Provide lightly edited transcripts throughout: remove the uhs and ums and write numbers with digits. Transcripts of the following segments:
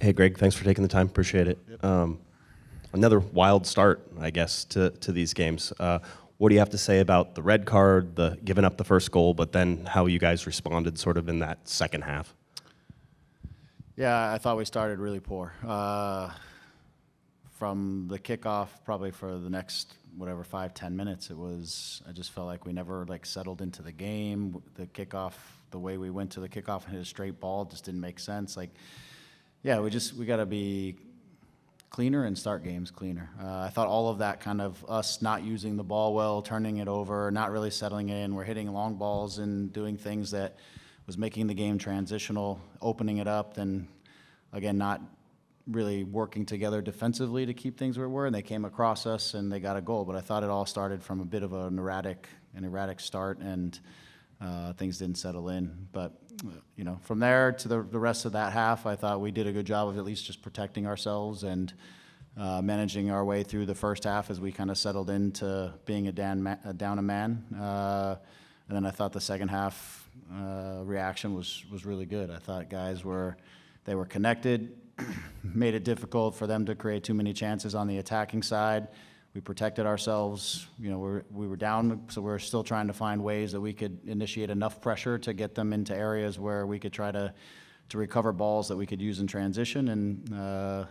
Hey, Greg, thanks for taking the time. Appreciate it. Yep. Another wild start, I guess, to these games. What do you have to say about the red card, the giving up the first goal, but then how you guys responded sort of in that second half? Yeah, I thought we started really poor. From the kickoff, probably for the next, 5-10 minutes, I just felt like we never settled into the game. The kickoff, the way we went to the kickoff and hit a straight ball just didn't make sense. We got to be cleaner and start games cleaner. I thought all of that kind of us not using the ball well, turning it over, not really settling in. We're hitting long balls and doing things that was making the game transitional, opening it up, then again, not really working together defensively to keep things where we were, and they came across us and they got a goal. But I thought it all started from a bit of an erratic start, and things didn't settle in. But from there to the rest of that half, I thought we did a good job of at least just protecting ourselves and managing our way through the first half as we kind of settled into being down a man. And then I thought the second half reaction was really good. I thought guys were connected, made it difficult for them to create too many chances on the attacking side. We protected ourselves. We were down, so we're still trying to find ways that we could initiate enough pressure to get them into areas where we could try to recover balls that we could use in transition. And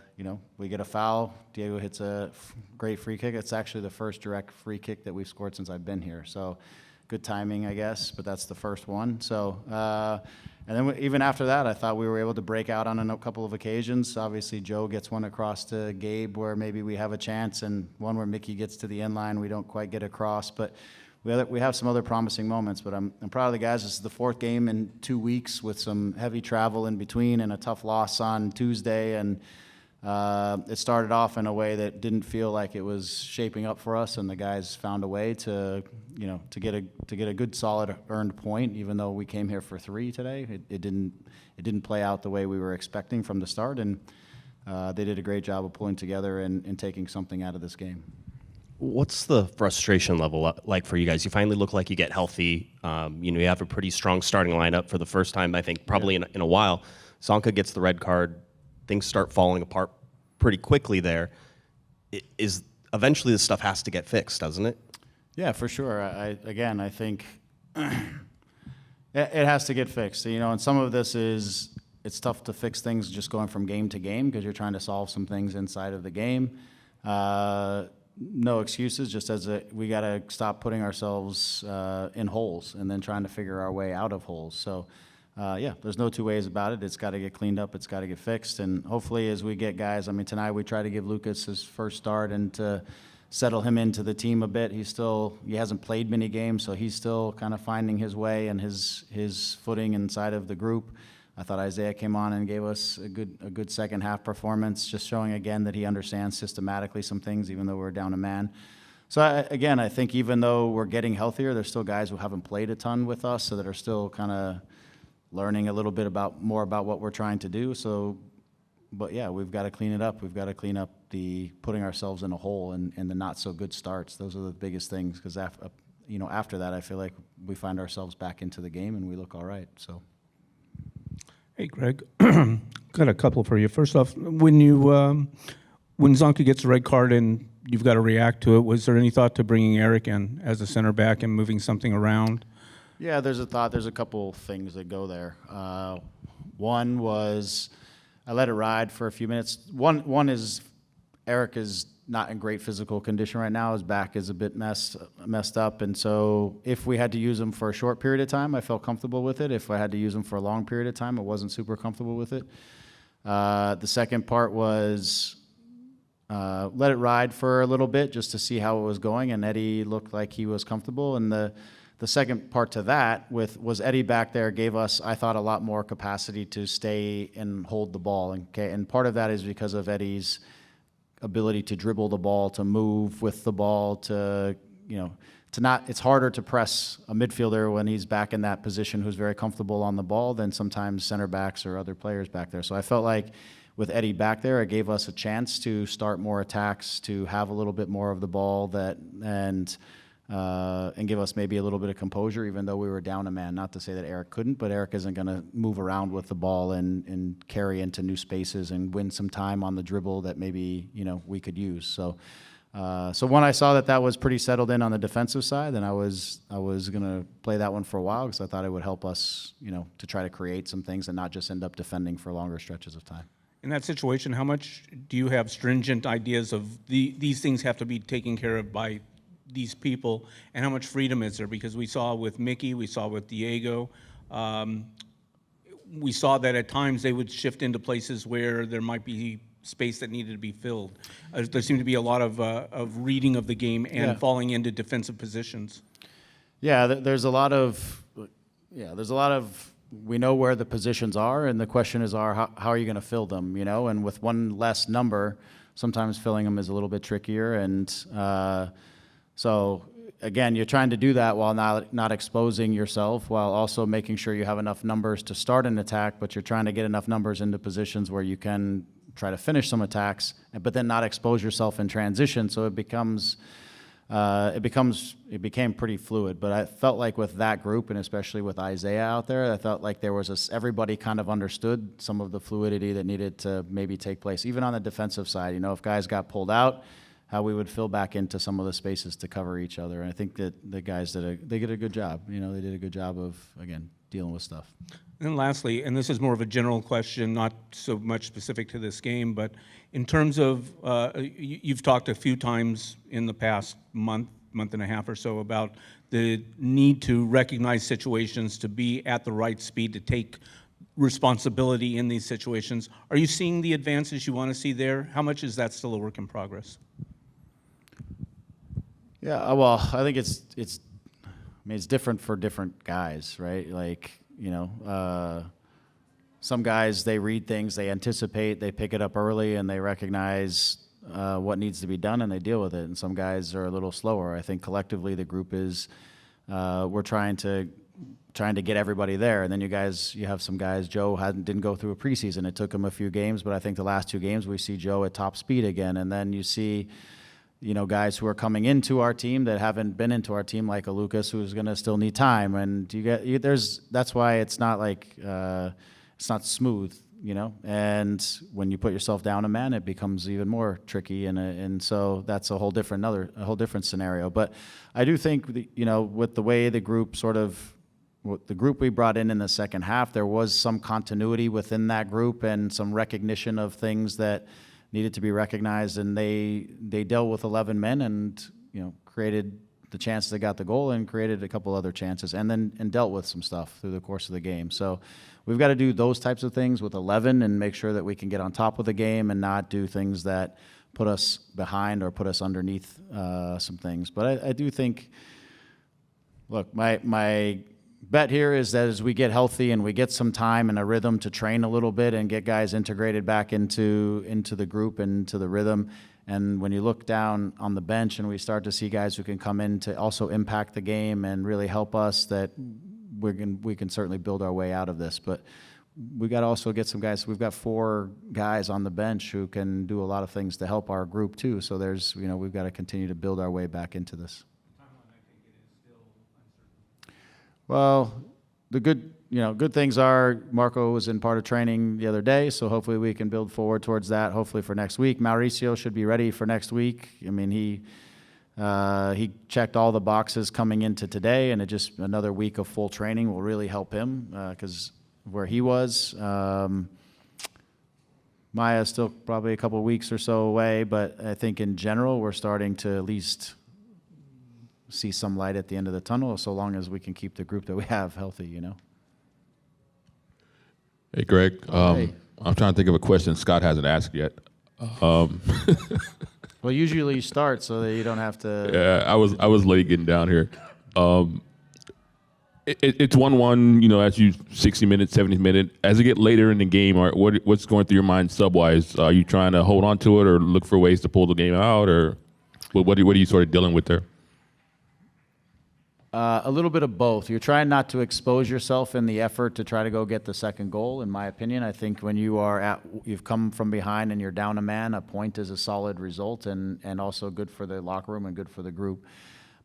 we get a foul. Diego hits a great free kick. It's actually the first direct free kick that we've scored since I've been here. So good timing, I guess, but that's the first one. So, and then even after that, I thought we were able to break out on a couple of occasions. Obviously, Joe gets one across to Gabe where maybe we have a chance, and one where Mickey gets to the end line, we don't quite get across. But we have some other promising moments. But I'm proud of the guys. This is the fourth game in 2 weeks with some heavy travel in between and a tough loss on Tuesday. And it started off in a way that didn't feel like it was shaping up for us, and the guys found a way to get a good solid earned point. Even though we came here for 3 today, it didn't play out the way we were expecting from the start, and they did a great job of pulling together and taking something out of this game. What's the frustration level like for you guys? You finally look like you get healthy. You have a pretty strong starting lineup for the first time, I think, probably in a while. Zonka gets the red card. Things start falling apart pretty quickly there. Eventually this stuff has to get fixed, doesn't it? Yeah, for sure. I think it has to get fixed. And some of this it's tough to fix things just going from game to game because you're trying to solve some things inside of the game. No excuses, just we got to stop putting ourselves in holes and then trying to figure our way out of holes. So there's no two ways about it. It's got to get cleaned up. It's got to get fixed. And hopefully as we get guys, tonight we try to give Lucas his first start and to settle him into the team a bit. He hasn't played many games, so he's still kind of finding his way and his footing inside of the group. I thought Isaiah came on and gave us a good second half performance, just showing again that he understands systematically some things, even though we're down a man. So I think even though we're getting healthier, there's still guys who haven't played a ton with us, so that are still kind of learning a little bit more about what we're trying to do. So, but yeah, we've got to clean it up. We've got to clean up the putting ourselves in a hole and the not so good starts. Those are the biggest things, because after that, I feel like we find ourselves back into the game and we look all right. So. Hey, Greg, got a couple for you. First off, when Zonka gets a red card and you've got to react to it, was there any thought to bringing Eric in as a center back and moving something around? Yeah, there's a thought. There's a couple things that go there. One was I let it ride for a few minutes. One is Eric is not in great physical condition right now. His back is a bit messed up, and so if we had to use him for a short period of time, I felt comfortable with it. If I had to use him for a long period of time, I wasn't super comfortable with it. The second part was let it ride for a little bit just to see how it was going, and Eddie looked like he was comfortable. And the second part to that was Eddie back there gave us, I thought, a lot more capacity to stay and hold the ball. And part of that is because of Eddie's ability to dribble the ball, to move with the ball, it's harder to press a midfielder when he's back in that position who's very comfortable on the ball than sometimes center backs or other players back there. So I felt like with Eddie back there, it gave us a chance to start more attacks, to have a little bit more of the ball and give us maybe a little bit of composure, even though we were down a man. Not to say that Eric couldn't, but Eric isn't going to move around with the ball and carry into new spaces and win some time on the dribble that maybe, we could use. So when I saw that was pretty settled in on the defensive side, then I was going to play that one for a while because I thought it would help us, to try to create some things and not just end up defending for longer stretches of time. In that situation, how much do you have stringent ideas of these things have to be taken care of by these people, and how much freedom is there? Because we saw with Mickey, we saw with Diego, we saw that at times they would shift into places where there might be space that needed to be filled. There seemed to be a lot of reading of the game and falling into defensive positions. Yeah, there's a lot of, we know where the positions are, and the question is, how are you going to fill them, And with one less number, sometimes filling them is a little bit trickier, and so again, you're trying to do that while not exposing yourself, while also making sure you have enough numbers to start an attack, but you're trying to get enough numbers into positions where you can try to finish some attacks, but then not expose yourself in transition. So it became pretty fluid. But I felt like with that group, and especially with Isaiah out there, I felt like there was everybody kind of understood some of the fluidity that needed to maybe take place, even on the defensive side. If guys got pulled out, how we would fill back into some of the spaces to cover each other. And I think that the guys did a good job. They did a good job of, again, dealing with stuff. And lastly, and this is more of a general question, not so much specific to this game, but in terms of, you've talked a few times in the past month and a half or so about the need to recognize situations, to be at the right speed, to take responsibility in these situations. Are you seeing the advances you want to see there? How much is that still a work in progress? Yeah, well, I think it's different for different guys, right? Like, some guys, they read things, they anticipate, they pick it up early, and they recognize what needs to be done, and they deal with it. And some guys are a little slower. I think collectively the group is, we're trying to get everybody there. And then you have some guys. Joe didn't go through a preseason. It took him a few games, but I think the last 2 games we see Joe at top speed again. And then you see, guys who are coming into our team that haven't been into our team, like a Lucas, who's going to still need time. And that's why it's not like it's not smooth, And when you put yourself down a man, it becomes even more tricky, and so that's a whole different scenario. But I do think with the way the group the group we brought in the second half, there was some continuity within that group and some recognition of things that needed to be recognized, and they dealt with 11 men and created the chance they got the goal and created a couple other chances, and dealt with some stuff through the course of the game. So we've got to do those types of things with 11 and make sure that we can get on top of the game and not do things that put us behind or put us underneath some things. But I do think, look, my bet here is that as we get healthy and we get some time and a rhythm to train a little bit and get guys integrated back into the group and to the rhythm, and when you look down on the bench and we start to see guys who can come in to also impact the game and really help us, that we can certainly build our way out of this. But we got to also get some guys. We've got 4 guys on the bench who can do a lot of things to help our group too. So there's, we've got to continue to build our way back into this. Well, the good things are Marco was in part of training the other day, so hopefully we can build forward towards that, hopefully for next week. Mauricio should be ready for next week. I mean, he checked all the boxes coming into today, and just another week of full training will really help him because where he was. Maya's still probably a couple of weeks or so away, but I think in general we're starting to at least see some light at the end of the tunnel, so long as we can keep the group that we have healthy, Hey, Greg. Hey. I'm trying to think of a question Scott hasn't asked yet. Well, usually you start so that you don't have to. Yeah, I was late getting down here. It's 1-1, as you 60 minutes, 70 minute. As you get later in the game, what's going through your mind sub-wise? Are you trying to hold on to it or look for ways to pull the game out, or what are you sort of dealing with there? A little bit of both. You're trying not to expose yourself in the effort to try to go get the second goal, in my opinion. I think when you've come from behind and you're down a man, a point is a solid result and also good for the locker room and good for the group.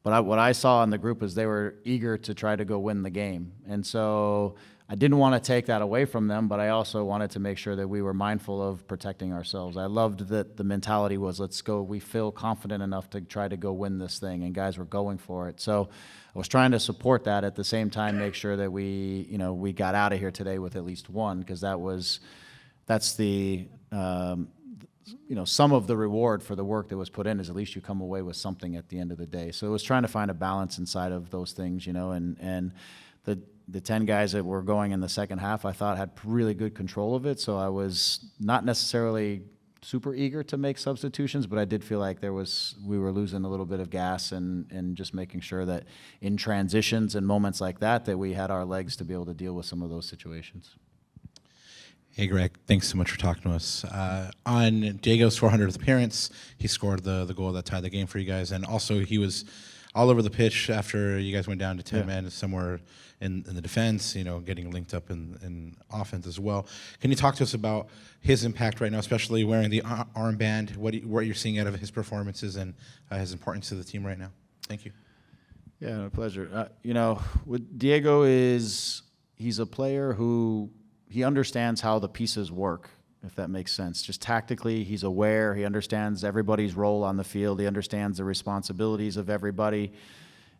But what I saw in the group is they were eager to try to go win the game. And so I didn't want to take that away from them, but I also wanted to make sure that we were mindful of protecting ourselves. I loved that the mentality was, let's go, we feel confident enough to try to go win this thing, and guys were going for it. So I was trying to support that, at the same time make sure that we got out of here today with at least one, because that's the some of the reward for the work that was put in is at least you come away with something at the end of the day. So it was trying to find a balance inside of those things, and the 10 guys that were going in the second half, I thought had really good control of it. So I was not necessarily super eager to make substitutions, but I did feel like we were losing a little bit of gas, and just making sure that in transitions and moments like that we had our legs to be able to deal with some of those situations. Hey, Greg. Thanks so much for talking to us. On Diego's 400th appearance, he scored the goal that tied the game for you guys, and also he was all over the pitch after you guys went down to 10 men, somewhere in the defense, getting linked up in offense as well. Can you talk to us about his impact right now, especially wearing the armband, what you're seeing out of his performances and his importance to the team right now? Thank you. Yeah, my pleasure. With Diego he's a player who he understands how the pieces work, if that makes sense. Just tactically, he's aware. He understands everybody's role on the field. He understands the responsibilities of everybody.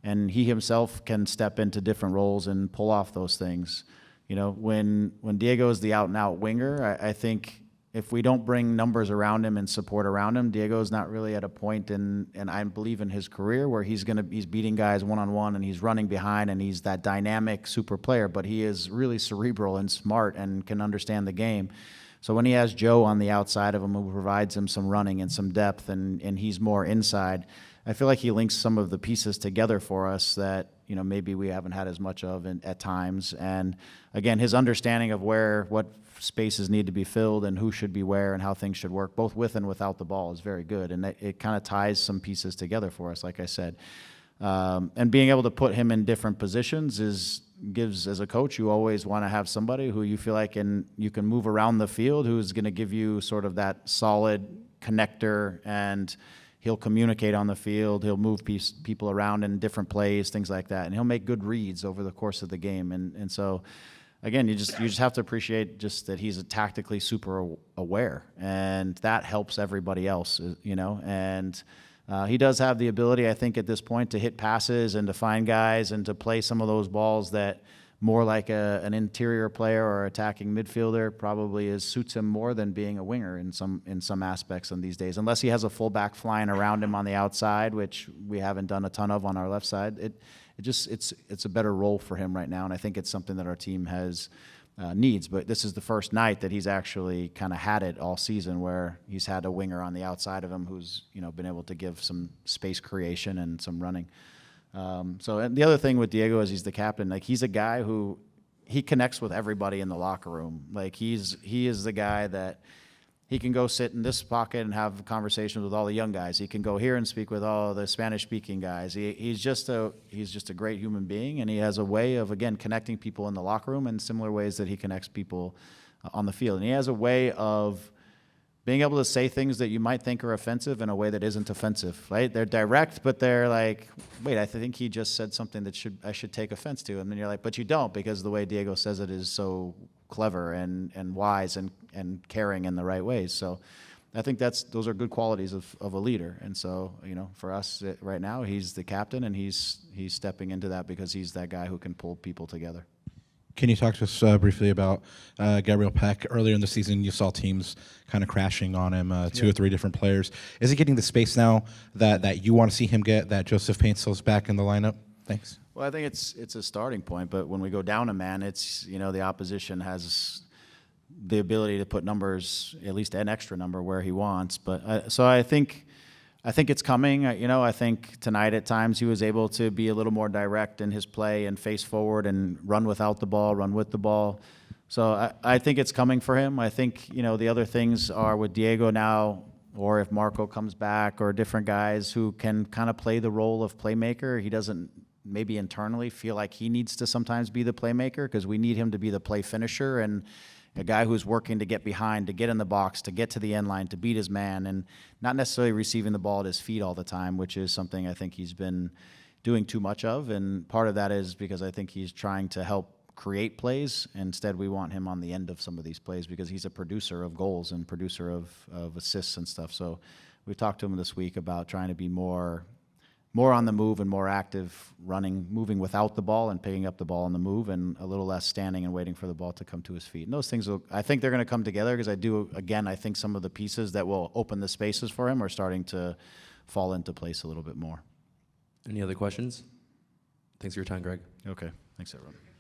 And he himself can step into different roles and pull off those things. When Diego is the out-and-out winger, I think if we don't bring numbers around him and support around him, Diego's not really at a point and I believe in his career where he's beating guys one-on-one and he's running behind and he's that dynamic super player, but he is really cerebral and smart and can understand the game. So when he has Joe on the outside of him who provides him some running and some depth and he's more inside, I feel like he links some of the pieces together for us that maybe we haven't had as much of at times. And again, his understanding of what spaces need to be filled and who should be where and how things should work, both with and without the ball, is very good. And it kind of ties some pieces together for us, like I said. And being able to put him in different positions gives, as a coach, you always want to have somebody who you feel like you can move around the field, who's going to give you sort of that solid connector, and he'll communicate on the field. He'll move people around in different plays, things like that, and he'll make good reads over the course of the game. And so, again, you just have to appreciate just that he's tactically super aware, and that helps everybody else, And he does have the ability, I think, at this point, to hit passes and to find guys and to play some of those balls that more like an interior player or attacking midfielder probably suits him more than being a winger in some aspects in these days. Unless he has a fullback flying around him on the outside, which we haven't done a ton of on our left side. It's a better role for him right now, and I think it's something that our team needs. But this is the first night that he's actually kind of had it all season, where he's had a winger on the outside of him who's been able to give some space creation and some running. And the other thing with Diego is he's the captain. Like, he's a guy who he connects with everybody in the locker room. Like, he is the guy that he can go sit in this pocket and have conversations with all the young guys. He can go here and speak with all the Spanish-speaking guys. He's just a great human being, and he has a way of, again, connecting people in the locker room in similar ways that he connects people on the field. And he has a way of being able to say things that you might think are offensive in a way that isn't offensive, right? They're direct, but they're like, wait, I think he just said something that I should take offense to. And then you're like, but you don't, because the way Diego says it is so clever and wise and caring in the right ways. So I think those are good qualities of a leader. And so, for us right now, he's the captain, and he's stepping into that because he's that guy who can pull people together. Can you talk to us briefly about Gabriel Peek? Earlier in the season, you saw teams kind of crashing on him, two or three different players. Is he getting the space now that you want to see him get, that Joseph Paintsill's back in the lineup? Thanks. Well, I think it's a starting point, but when we go down a man, it's, the opposition has the ability to put numbers, at least an extra number, where he wants. But so I think it's coming. I think tonight at times he was able to be a little more direct in his play and face forward and run without the ball, run with the ball. So I think it's coming for him. I think, the other things are with Diego now, or if Marco comes back, or different guys who can kind of play the role of playmaker. He doesn't maybe internally feel like he needs to sometimes be the playmaker, because we need him to be the play finisher and a guy who's working to get behind, to get in the box, to get to the end line, to beat his man, and not necessarily receiving the ball at his feet all the time, which is something I think he's been doing too much of, and part of that is because I think he's trying to help create plays. Instead, we want him on the end of some of these plays because he's a producer of goals and producer of assists and stuff. So we talked to him this week about trying to be more on the move and more active, moving without the ball and picking up the ball on the move, and a little less standing and waiting for the ball to come to his feet. And those things, I think they're going to come together because I think some of the pieces that will open the spaces for him are starting to fall into place a little bit more. Any other questions? Thanks for your time, Greg. Okay. Thanks, everyone.